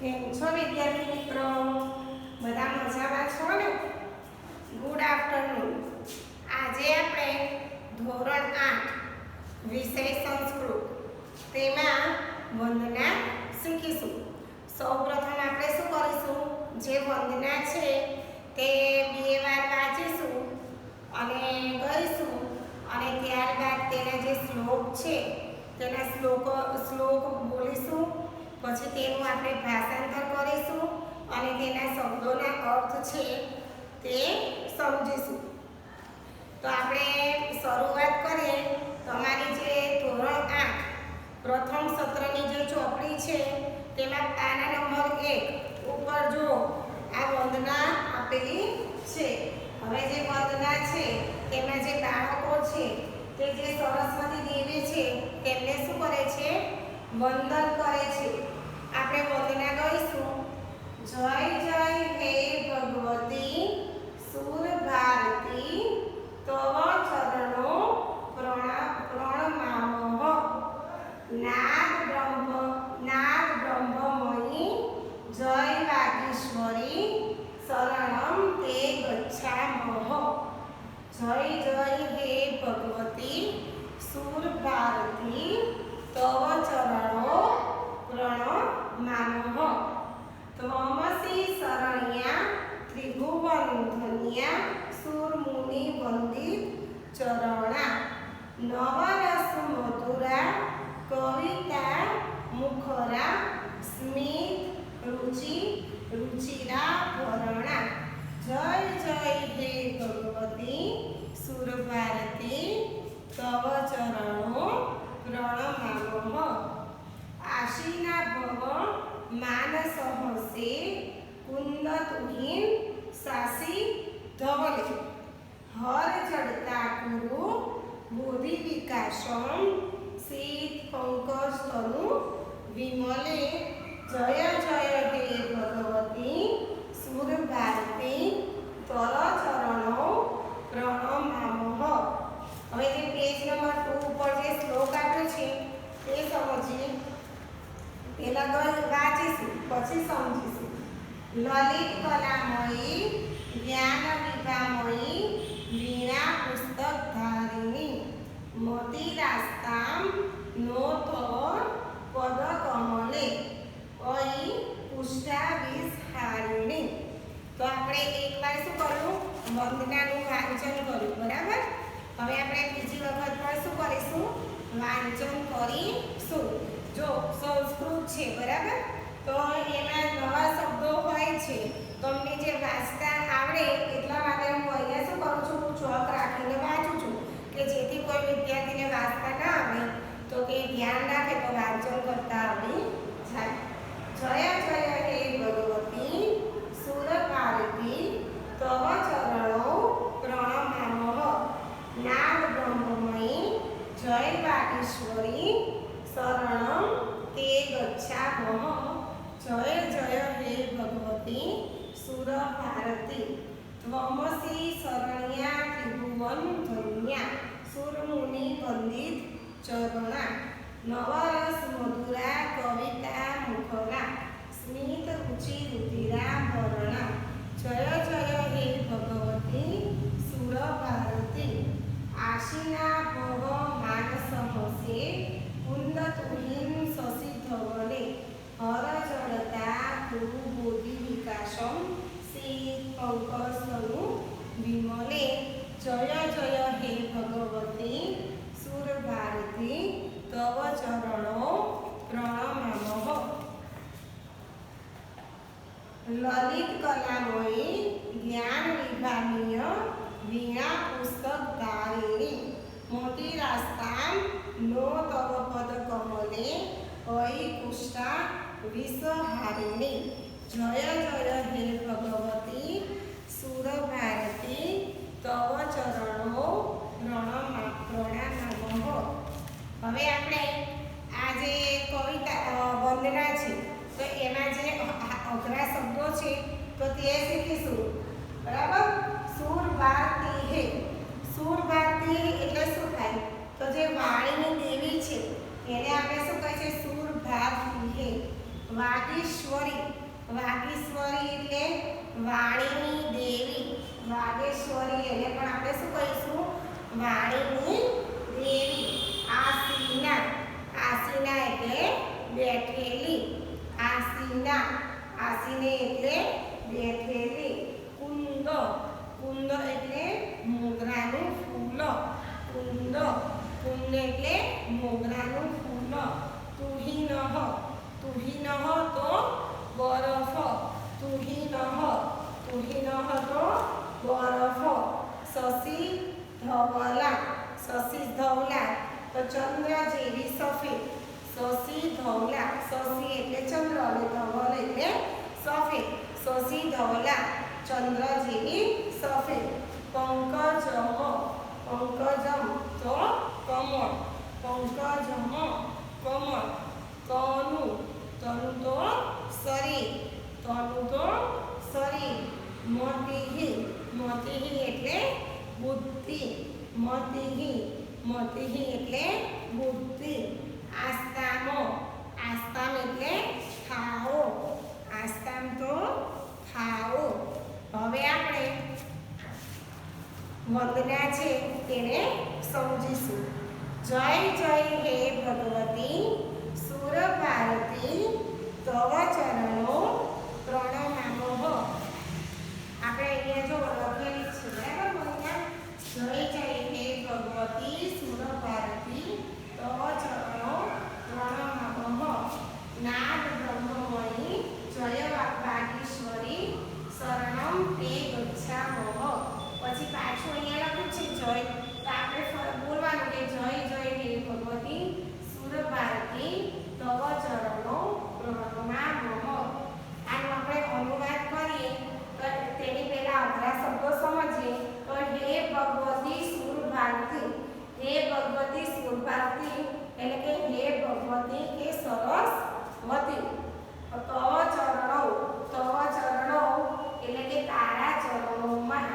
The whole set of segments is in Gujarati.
કેમ છો વિદ્યાર્થી મિત્રો? બધા મજામાં છો ને? Good afternoon. આજે આપણે ધોરણ 8 વિષય સંસ્કૃત તેમાં વંદના શીખીશું. સૌપ્રથમ આપણે શું કરીશું? જે વંદના છે તે બે વાર વાંચીશું અને ગઈશું અને ત્યારબાદ તેના જે શ્લોક છે તેના શ્લોક બોલીશું. પછી તેનું આપણે ભાષાંતર કરીશું અને તેના શબ્દોના અર્થ છે તે સમજીશું. તો આપણે શરૂઆત કરીએ. તમારી જે ધોરણ 8 પ્રથમ સત્રની જે ચોપડી છે તેમાં પાના નંબર 1 ઉપર જો આ વંદના આપેલી છે. હવે જે વંદના છે તેમાં જે બાળકો છે તે જે સરસ્વતી દેવી છે તેમને શું કરે છે? વંદન કરે છે. આપણે વંદના ગઈશું. જય જય હે ભગવતી સુર ભારતી તવ ચરણો પ્રણમામઃ નાદ બ્રહ્મમયી જય વાગીશ્વરી શરણમ તે ગચ્છામઃ. જય જય હે ભગવતી સુર ભારતી તવ ચરણો પ્રણમામઃ ત્વમસી શરણ્યા ત્રિભુવન ધન્યા સુરમુનિ વંદિત ચરણા નવરસ મધુરા કવિતા મુખરા સ્મિત રુચિરા ભરણા. જય જય હે ભગવતી સુર ભારતી તવ ચરણો પ્રણમામઃ. આશીના ભવ માનસહસે કુંદ તુહિન સાસી ધવલે હર જડતા કુરુ બોધિ વિકાસમ શીત પંકજ તનુ વિમલે. જય જય હે ભગવતી સુર ભારતી તર ચરણો પ્રણમામઃ. હવે જે પેજ નંબર 2 ઉપર જે શ્લોક આપ્યો છે તે સમજીએ. પહેલા વાંચીશું પછી સમજીશું. લલિત કલામયી જ્ઞાન વિભામયી વીણા પુસ્તક ધારિણી મોતી રાસ્તામ નો તવ પદ કમલે અયી પુષ્ટા વિષહારિણી. તો આપણે એકવાર શું કર્યું? વંદનાનું વાંચન કર્યું, બરાબર? હવે આપણે બીજી વખત પણ શું કરીશું? વાંચન કરીશું. જો સંસ્કૃત છે, બરાબર? તો એમાં નવા શબ્દો હોય છે. તમને જે વાંચતા આવડે એટલા માટે હું અહીંયા શું કરું છું? ચોક રાખીને વાંચું છું કે જેથી કોઈ વિદ્યાર્થીને વાંચતા ના આવે તો તે ધ્યાન રાખે તો વાંચન કરતા આવડી જાય. જય જય હે ભગવતી સુર ભારતી તવ ચરણો પ્રણમામઃ નાદ બ્રહ્મમયી જય વાગીશ્વરી શરણમ તે ગચ્છામઃ. જય જય હે ભગવતી સુર ભારતી ત્વમસી શરણ્યા ત્રિભુવન ધન્યા સુરમુનિ વંદિત ચરણા નવરસ મધુરા કવિતા મુખરા સ્મિત રુચિરા ભરણા. જય જય હે ભગવતી સુર ભારતી આશીના ભવ માનસહસે કુંદ તુહિન શશી ધવલે હર જડતા ગુરુ બોધિ વિકાસમ શીત પંકજ તનુ વિમલે. જય જય હે ભગવતી સુર ભારતી તવ ચરણો પ્રણમામઃ. લલિત કલામયી જ્ઞાન વિભાગીય વીણા પુસ્તક ધારિણી મોતી રાસ્તામ નો તવ પદ કમલે અયી પુષ્ટા વિષહારિણી. જય જય હે ભગવતી સુર ભારતી તવ ચરણો પ્રણમામઃ. હવે આપણે આ જે કવિતા વંદના છે તો એમાં જે અઘરા શબ્દો છે તો તે શીખીશું, બરાબર? સુર ભારતી હે. સુર ભારતી એટલે શું થાય? તો જે વાણીની દેવી છે એને આપણે શું કહે છે? સુર ભારતી હે. વાગીશ્વરી વાગીશ્વરી એટલે વાણીની દેવી વાગેશ્વરી એટલે પણ આપણે શું કહીશું વાણીની દેવી આસીના આસીના એટલે બેઠેલી આસીના આસીને એટલે બેઠેલી કુંદ કુંદ એટલે મોગરાનું ફૂલ કુંદ કુંદ એટલે મોગરાનું ફૂલ તુહિનહ તુહિનહ તો બરફ તુહિનહ તુહિનહ તો બરફ શશી ધવલા શશી ધવલા તો ચંદ્ર જેવી સફેદ શશી ધવલા શશી એટલે ચંદ્ર અને ધવલ એટલે સફેદ શશી ધવલા ચંદ્ર જેવી સફેદ પંકજમ પંકજમ તો કમળ પંકજમ કમળ તનુ તનુ તો શરીર તનુ તો શરીર મતિહી મતિહી એટલે બુદ્ધિ મતિહી મતિહી એટલે બુદ્ધિ આસ્તામો આસ્તામ એટલે ખાઓ આસ્તામ તો ખાઓ હવે આપણે વંદના છે તેને સમજીશું જય જય હે ભગવતી સુર ભારતી તવ ચરણો પ્રણમામઃ આપણે અહીંયા જો લખેલી છે બરાબર વંદના જય જય હે ભગવતી સુર ભારતી તવ ચરણો પ્રણમામઃ નાદ બ્રહ્મમણિ જય વાગીશ્વરી શરણમ તે ગચ્છામઃ પછી પાછું અહીંયા લખ્યું છે જય તો આપણે બોલવાનું કે જય જય હે ભગવતી સુર ભારતી તવ ચરણો પ્રણમામઃ આનું આપણે અનુવાદ કરીએ તો તેની પહેલા અઘરા શબ્દો સમજીએ તો હે ભગવતી સુર ભારતી હે ભગવતી સુર ભારતી એટલે કે હે ભગવતી કે સરસ્વતી તવ ચરણો એટલે કે તારા ચરણોમાં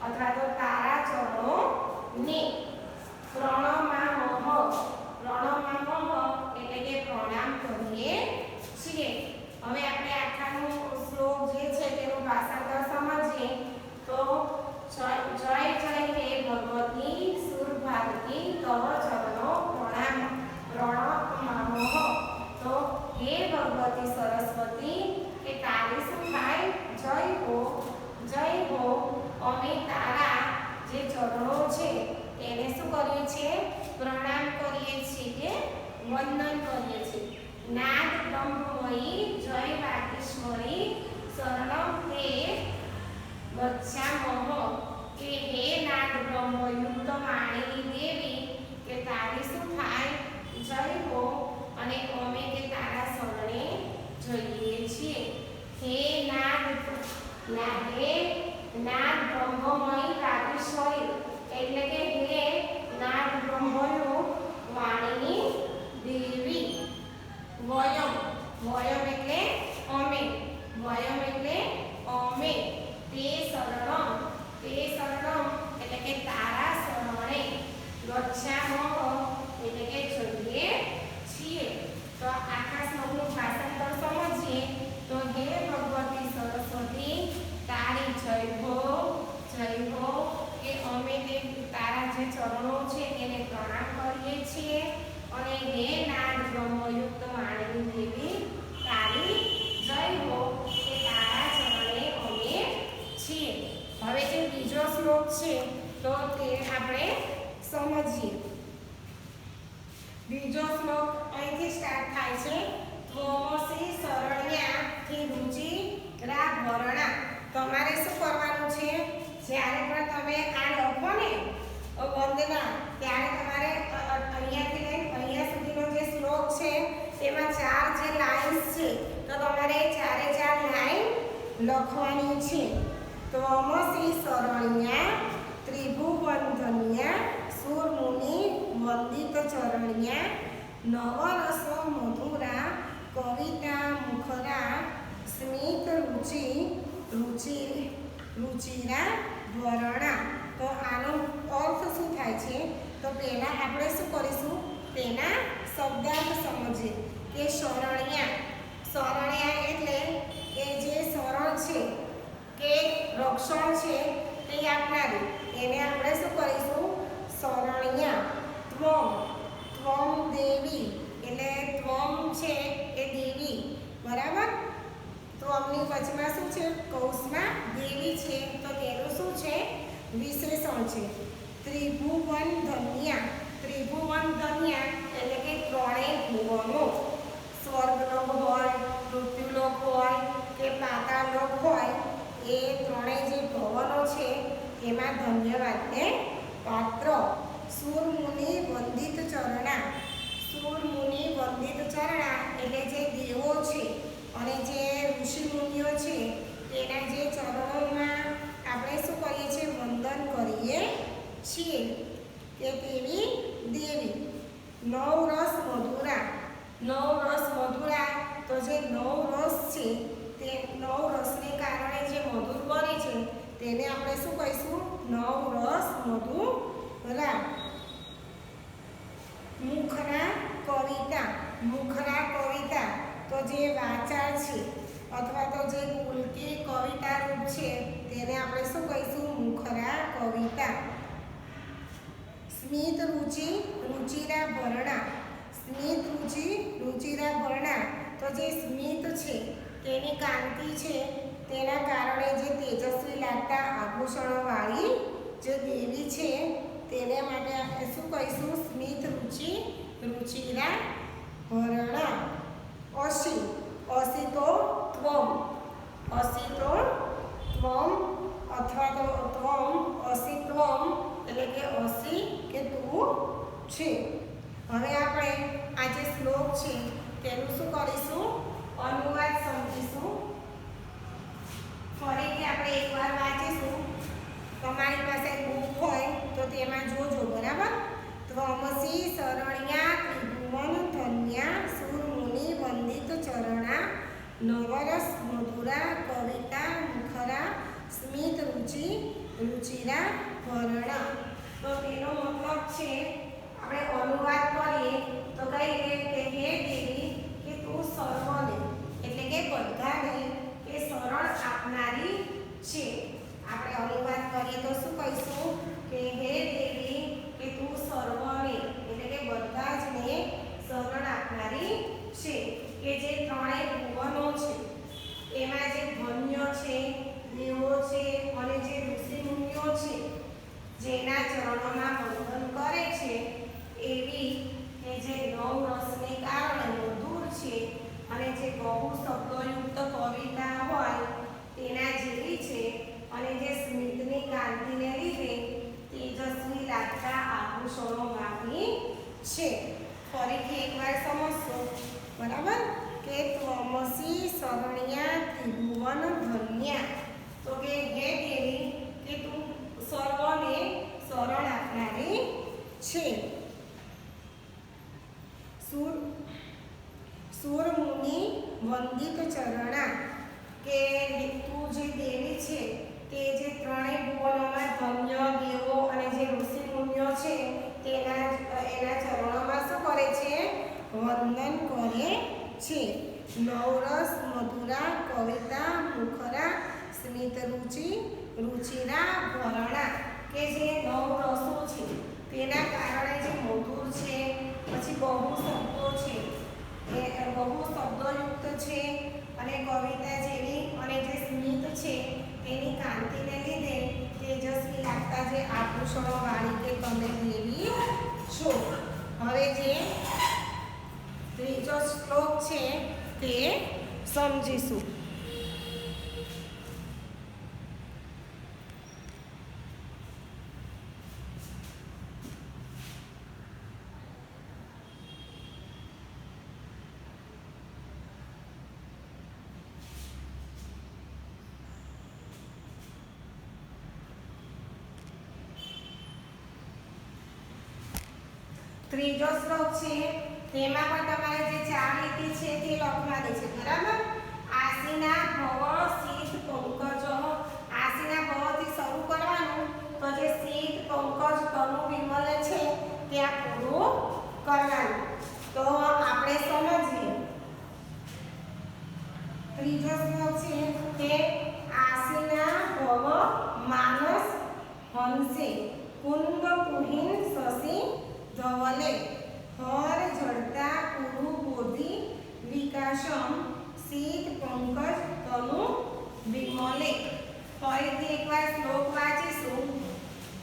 અથવા તો તારા ચરણોને પ્રણમામઃ એટલે કે પ્રણામ કરીએ છીએ હવે આપણે આખાનો શ્લોક જે છે તેનું ભાષાંતર સમજીએ તો જય જય હે ભગવતી સુર ભારતી તવ ચરણો પ્રણમામઃ તો હે ભગવતી સરસ્વતી કે તારી શું થાય જય હો અમે તારા જે ચરણો છે તેને શું કરીએ છીએ પ્રણામ કરીએ છીએ વંદન કરીએ છીએ નાદ બ્રહ્મમયી જય વાગીશ્વરી શરણમ તે ગચ્છામઃ કે હે નાદ બ્રહ્મયુક્ત વાણીની દેવી કે તારી શું થાય જય હો અને અમે કે તારા શરણે જઈએ છીએ હે નાદ બ્રહ્મમયી વાગીશ્વરી એટલે કે હે નાદ બ્રહ્મયુક્ત વાણીની દેવી વયમ એટલે અમે તે શરણમ એટલે કે તારા શરણે ગચ્છામઃ એટલે કે જઈએ છીએ તો આખા શ્લોકનું ભાષાંતર સમજીએ તો હે ભગવતી સરસ્વતી તારી જય હો કે અમે તે તારા જે ચરણો છે તેને પ્રણામ કરીએ છીએ અને હે નાદ બ્રહ્મયુક્ત વાણીની દેવી તારી જય હો કે તારા ચરણે અમે છીએ હવે જે બીજો શ્લોક છે તો તે આપણે સમજીએ બીજો શ્લોક અહીંથી સ્ટાર્ટ થાય છે ત્વમસી શરણ્યાથી રુચિરા ભરણા તમારે શું કરવાનું છે જ્યારે પણ તમે આ લખો ને વંદના ત્યારે તમારે અહીંયાથી લઈને અહીંયા સુધીનો જે શ્લોક છે તેમાં 4 જે લાઇન્સ છે તો તમારે ચારે 4 લાઇન લખવાની છે ત્વમસી શરણ્યા ત્રિભુવંધન્યા સુરમુનિ વંદિત ચરણ્યા નવરસ મધુરા કવિતા મુખરા સ્મિત રુચિરા ભરણા તો આનો અર્થ શું થાય છે તો પહેલાં આપણે શું કરીશું તેના શબ્દાર્થ સમજીએ કે શરણ્યા શરણ્યા એટલે કે જે શરણ છે કે રક્ષણ છે તે આપનારી એને આપણે શું કરીશું શરણ્યા. ત્વમ દેવી એટલે ત્વમ છે એ દેવી બરાબર. ત્વમની વચમાં શું છે કૌંસમાં દેવી છે તો તેનું શું છે વિશેષણ છે. ત્રિભુવન ધન્યા એટલે કે ત્રણેય ભુવનો સ્વર્ગલોક હોય મૃત્યુલોક હોય કે પાતાળલોક હોય એ ત્રણેય જે ભવનો છે એમાં ધન્યવાદને પાત્ર. સુરમુનિ વંદિત ચરણા એટલે જે દેવો છે અને જે ઋષિમુનિઓ છે તેના જે ચરણોમાં આપણે શું કરીએ છીએ વંદન કરીએ છીએ કે તેવી દેવી. નવરસ મધુરા તો જે નવરસ છે તે નવરસને કારણે જે મધુર બને છે તેને આપણે શું કહીશું નવરસ મધુરા. મુખરા કવિતા તો જે વાચાળ છે અથવા તો જે પુલકી કવિતા રૂપ છે તેને આપણે શું કહીશું મુખરા કવિતા. સ્મિત રુચિ રુચિરા ભરણા તો જે સ્મિત છે તેની કાંતિ છે તેના કારણે જે તેજસ્વી લાગતા આભૂષણોવાળી જે દેવી છે તેને માટે આપણે શું કહીશું સ્મિત રુચિરા ભરણા. અસિતો ત્વમ અથવા તો ત્વમ અસિત્વમ એટલે કે અસી કે તું છે. હવે આપણે આ જે શ્લોક છે તેનું શું કરીશું અનુવાદ સમજીશું. ફરીથી આપણે એકવાર વાંચીશું. તમારી પાસે બુક હોય તો તેમાં જોજો બરાબર. ત્વમસી શરણ્યા ત્રિભુવન ધન્યા સુરમુનિ વંદિત ચરણા નવરસ મધુરા કવિતા મુખરા સ્મિત રુચિરા ભરણા. તો તેનો મતલબ છે આપણે અનુવાદ કરીએ તો કહીએ કે હે દેવી કે તું સર્વને એટલે કે બધાને કે શરણ આપનારી છે. આપણે અનુવાદ કરીએ તો શું કહીશું કે હે દેવી કે તું સર્વને એટલે કે બધા જ ને શરણ આપનારી છે. કે જે ત્રણેય ભુવનો છે એમાં જે ધન્ય છે દેવો છે અને જે ઋષિમુનિઓ છે જેના ચરણોમાં વંદન કરે છે એવી કે જે નવરસને કારણે મધુર છે અને જે બહુ શબ્દોયુક્ત કવિતા હોય તેના જેવી છે અને જે સ્મિતની કાંતિને લીધે તેજસ્વી લાગતા આભૂષણોવાળી છે. ફરીથી એકવાર સમજશો બરાબર. કે ત્વમસી શરણ્યા ત્રિભુવન ધન્યા તો કે હે દેવી કે તું સર્વને શરણ આપનારી છે. સુરમુનિ વંદિત ચરણા કે તું જે દેવી છે તે જે ત્રણેય ભુવનોમાં ધન્ય દેવો અને જે ઋષિમુનિઓ છે એના ચરણોમાં શું કરે છે વંદન કરે છે. નવરસ મધુરા કવિતા મુખરા સ્મિત રુચિરા ભરણા કે જે નવરસો છે તેના કારણે જે મધુર છે પછી બહુ શબ્દો છે એ બહુ શબ્દોયુક્ત છે અને કવિતા જેવી અને જે સ્મિત છે તેની કાંતિને લીધે તેજસ્વી લાગતા જે આભૂષણોવાળી કે તમે દેવી છો. હવે જે ત્રીજો શ્લોક છે તે સમજીશું. ત્રીજો શ્લોક છે તેમાં પણ તમારે જે ચાર લીટી છે તે લખવાની છે બરાબર. આસીના ભવ શીત પંકજ આસીના ભવથી શરૂ કરવાનું તો જે શીત પંકજ તનુ વિમલ છે ત્યાં પૂરું કરવાનું. તો આપણે સમજીએ ત્રીજો શ્લોક છે કે આસીના ભવ માનસ હંસે કુંદ કુહીન શશી ધવલે હર જડતા કુરુ બોધિ વિકાસમ શીત પંકજ તનુ વિમલે. ફરીથી એકવાર શ્લોક વાંચીશું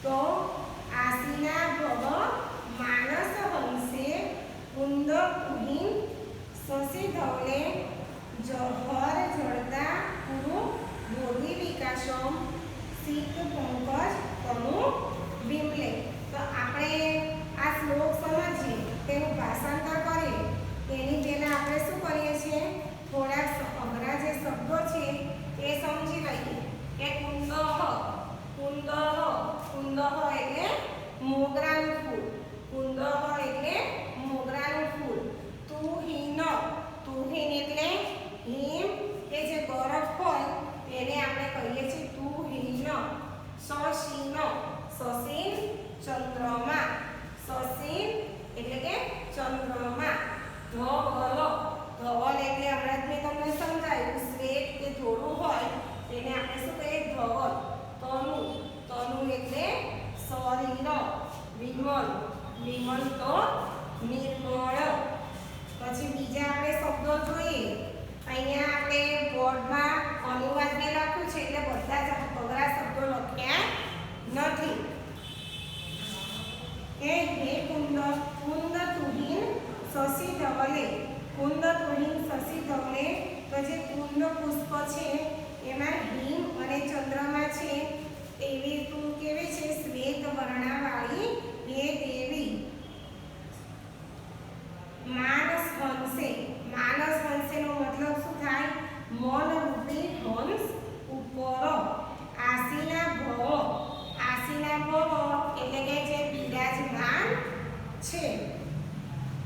તો આસીના ભવ માનસ હંસે કુંદ કુહીન શશી ધવલે હર જડતા કુરુ બોધિ વિકાસમ શીત પંકજ તનુ વિમલે. તો આપણે આ શ્લોક સમજીએ તેનું ભાષાંતર કરીએ તેની પહેલાં આપણે શું કરીએ છીએ, થોડાક અઘરા જે શબ્દો છે તે સમજી લઈએ કે કુંદહ એટલે મોગરાનું ફૂલ, કુંદહ એટલે મોગરાનું ફૂલ. તુહીન એટલે હિમ કે જે બરફ હોય તેને આપણે કહીએ છીએ તુહીન. શશીન ચંદ્રમા, શશીન એટલે કે ચંદ્રમા. ધવલ એટલે હમણાં જ મેં તમને સમજાયું શ્વેત કે ધોળું હોય તેને આપણે શું કહીએ ધવલ. તનુ એટલે શરીર. વિમલ તો નિર્મળ. પછી બીજા આપણે શબ્દો જોઈએ. અહીંયા આપણે બોર્ડમાં અનુવાદ મેં લખ્યું છે એટલે બધા જ અઘરા શબ્દો લખ્યા નથી. હે કુંદ તુહીન શશી ધવલે, કુંદ તુહીન શશી ધવલે. તો જે કુંદ પુષ્પ છે એમાં હિમ અને ચંદ્રમા છે એવી તું કેવી છે શ્વેત વર્ણાવાળી હે દેવી. માનસ હંસેનો મતલબ શું થાય, મન રૂપી હંસ ઉપર. આસીના ભવ એટલે કે જે બિરાજમાન છે.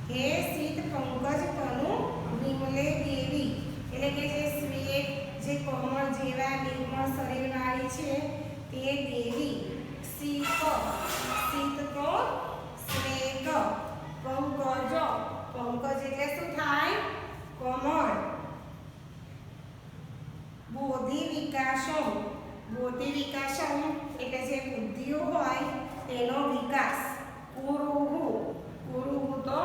હે શીત પંકજ તનુ વિમલે દેવી એટલે કે જે શ્વેત જે કોમળ જેવા નિર્મળ શરીરવાળી છે તે દેવી. શીત તો શ્વેત. પંકજ એટલે શું થાય, કમળ. બોધિ વિકાસમ એટલે જે બુદ્ધિઓ હોય તેનો વિકાસ. કુરુહુ તો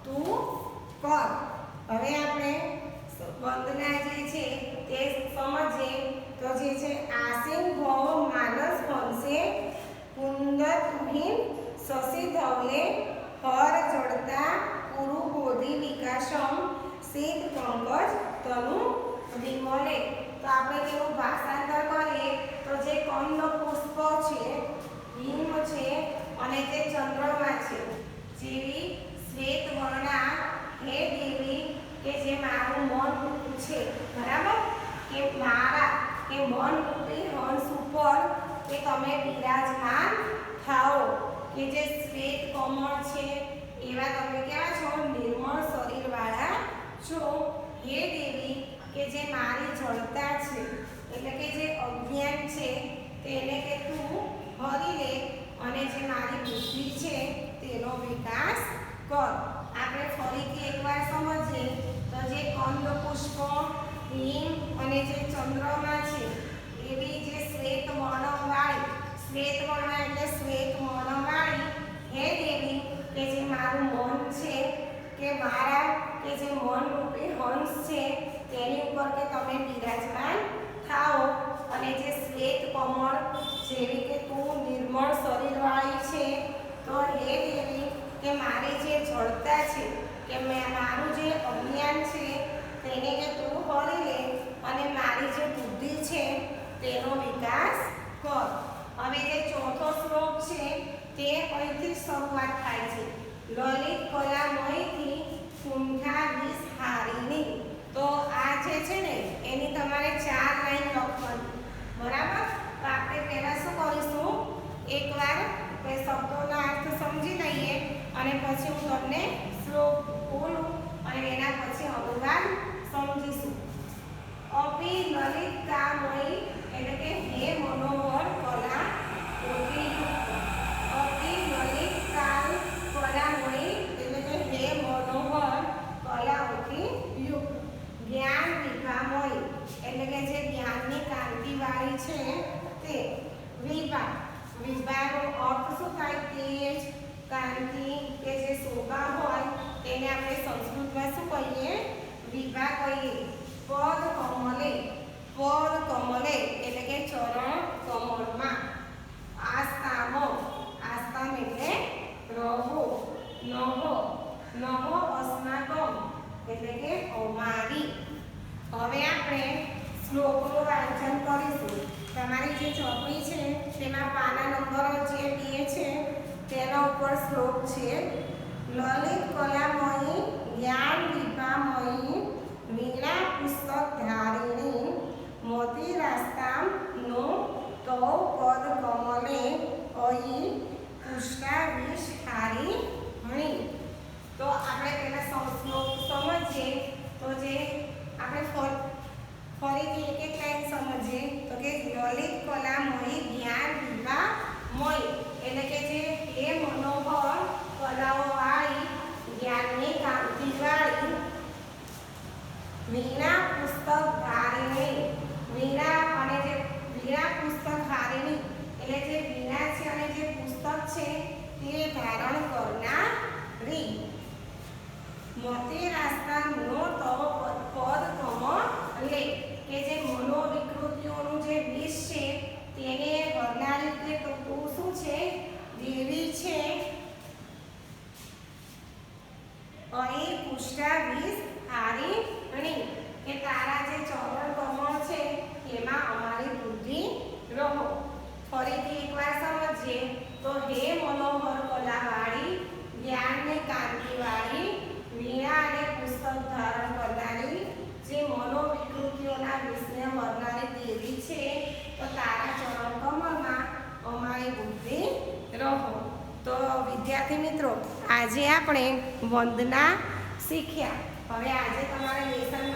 તું કર. હવે આપણે વંદના જે છે તે સમજીએ તો જે છે આસીન ભવ માનસ હંસે કુંદ તુહીન શશી ધવલે હર જડતા કુરુ બોધિ વિકાસમ શીત પંકજ તનુ વિમલે. તો આપણે તેનું ભાષાંતર કરીએ તો જે કંદ પુષ્પ છે, હિમ છે અને તે ચંદ્રમા છે જેવી શ્વેત વર્ણા હે દેવી કે જે મારું મન રૂપ છે, બરાબર, કે મન રૂપી હંસ ઉપર કે તમે બિરાજમાન થાઓ. કે જે શ્વેત કમળ છે એવા તમે કેવા છો, નિર્મળ શરીરવાળા છો હે દેવી કે જે મારી જડતા છે એટલે કે જે અજ્ઞાન છે તેને કે તું હરી લે અને જે મારી બુદ્ધિ છે તેનો વિકાસ કર. આપણે ફરીથી એકવાર સમજીએ તો જે કંદ પુષ્પ, હિમ અને જે ચંદ્રમા છે એવી જે શ્વેત વર્ણવાળી એટલે શ્વેત વર્ણવાળી હે દેવી કે જે મારું મન છે કે મારા કે જે મન રૂપી હંસ છે તેની ઉપર કે તમે બિરાજમાન થાઓ. અને જે શ્વેત કમળ જેવી કે તું નિર્મળ શરીરવાળી છે તો હે દેવી કે મારી જે જડતા છે કે મારું જે અજ્ઞાન છે તેને કે તું હરી લે અને મારી જે બુદ્ધિ છે તેનો વિકાસ કર. હવે જે ચોથો શ્લોક છે તે અહીંથી શરૂઆત થાય છે. લલિત કલામયથી કુંઠા વિષહારિણી. તો આ જે છે ને એની તમારે 4 લાઈન લખવાની, બરાબર. તો આપણે પહેલા શું કરીશું, એકવાર શબ્દોના અર્થ સમજી લઈએ અને પછી હું તમને શ્લોક બોલું અને એના પછી અનુવાદ સમજીશું. અપી લલિત કામયી એટલે કે હે મનોહર કલા કોટિયુક્ત. અપી લલિત કલામયી એટલે કે હે મનોહર એને આપણે સંસ્કૃતમાં શું કહીએ? વિભા કહીએ. પદ કમલે, પદ કમલે એટલે કે ચરણ કમળમાં. આસ્તામ, આસ્તામ એટલે રહો. નમો, નમો અસ્માકમ એટલે કે અમારી. હવે આપણે શ્લોકનું વાંચન કરીશું. તમારી જે ચોપડી છે તેમાં પાના નંબર જે બે છે તેના ઉપર શ્લોક છે. લલિત કલામયી જ્ઞાન વિભામયી વીણા પુસ્તક ધારિણી મોતી રાસ્તામ નો તો પદ કમલે અયી પુષ્ટા વિષ હારી હણી. તો આપણે પહેલા શ્લોક સમજીએ. તો જે આપણે ફરીથી એક એક લાઈન સમજીએ તો કે લલિત કલામયી જ્ઞાન વિભામય એટલે કે જે એ મનોહર કલાઓ વાળી જ્ઞાનની કાંતિ વાળી વીણા પુસ્તક ધારિણી. વીણા અને જે વીણા પુસ્તક ધારિણી એટલે જે વીણા છે અને જે પુસ્તક છે તે ધારણ કરનારી. મોતી રાસ્તા નો તો પદ કમલે કે જે મનોવિકૃતિઓનું જે વિષ છે તેને કરનારી એટલે તો તું શું છે? દેવી છે. અહીં પુષ્ટા વિષ હારી હણી કે તારા જે ચરણ કમળ છે તેમાં અમારી બુદ્ધિ રહો. ફરીથી એકવાર સમજીએ તો હે મનોહર કલાવાળી જ્ઞાનની કાંતિવાળી વીણા અને પુસ્તક ધારણ કરનારી જે મનોવિકૃતિઓના વિષને હરનારી દેવી છે તો તારા ચરણ કમળમાં અમારી બુદ્ધિ રહો. તો વિદ્યાર્થી મિત્રો આજે આપણે વંદના શીખ્યા. હવે આજે તમારે લેસનમાં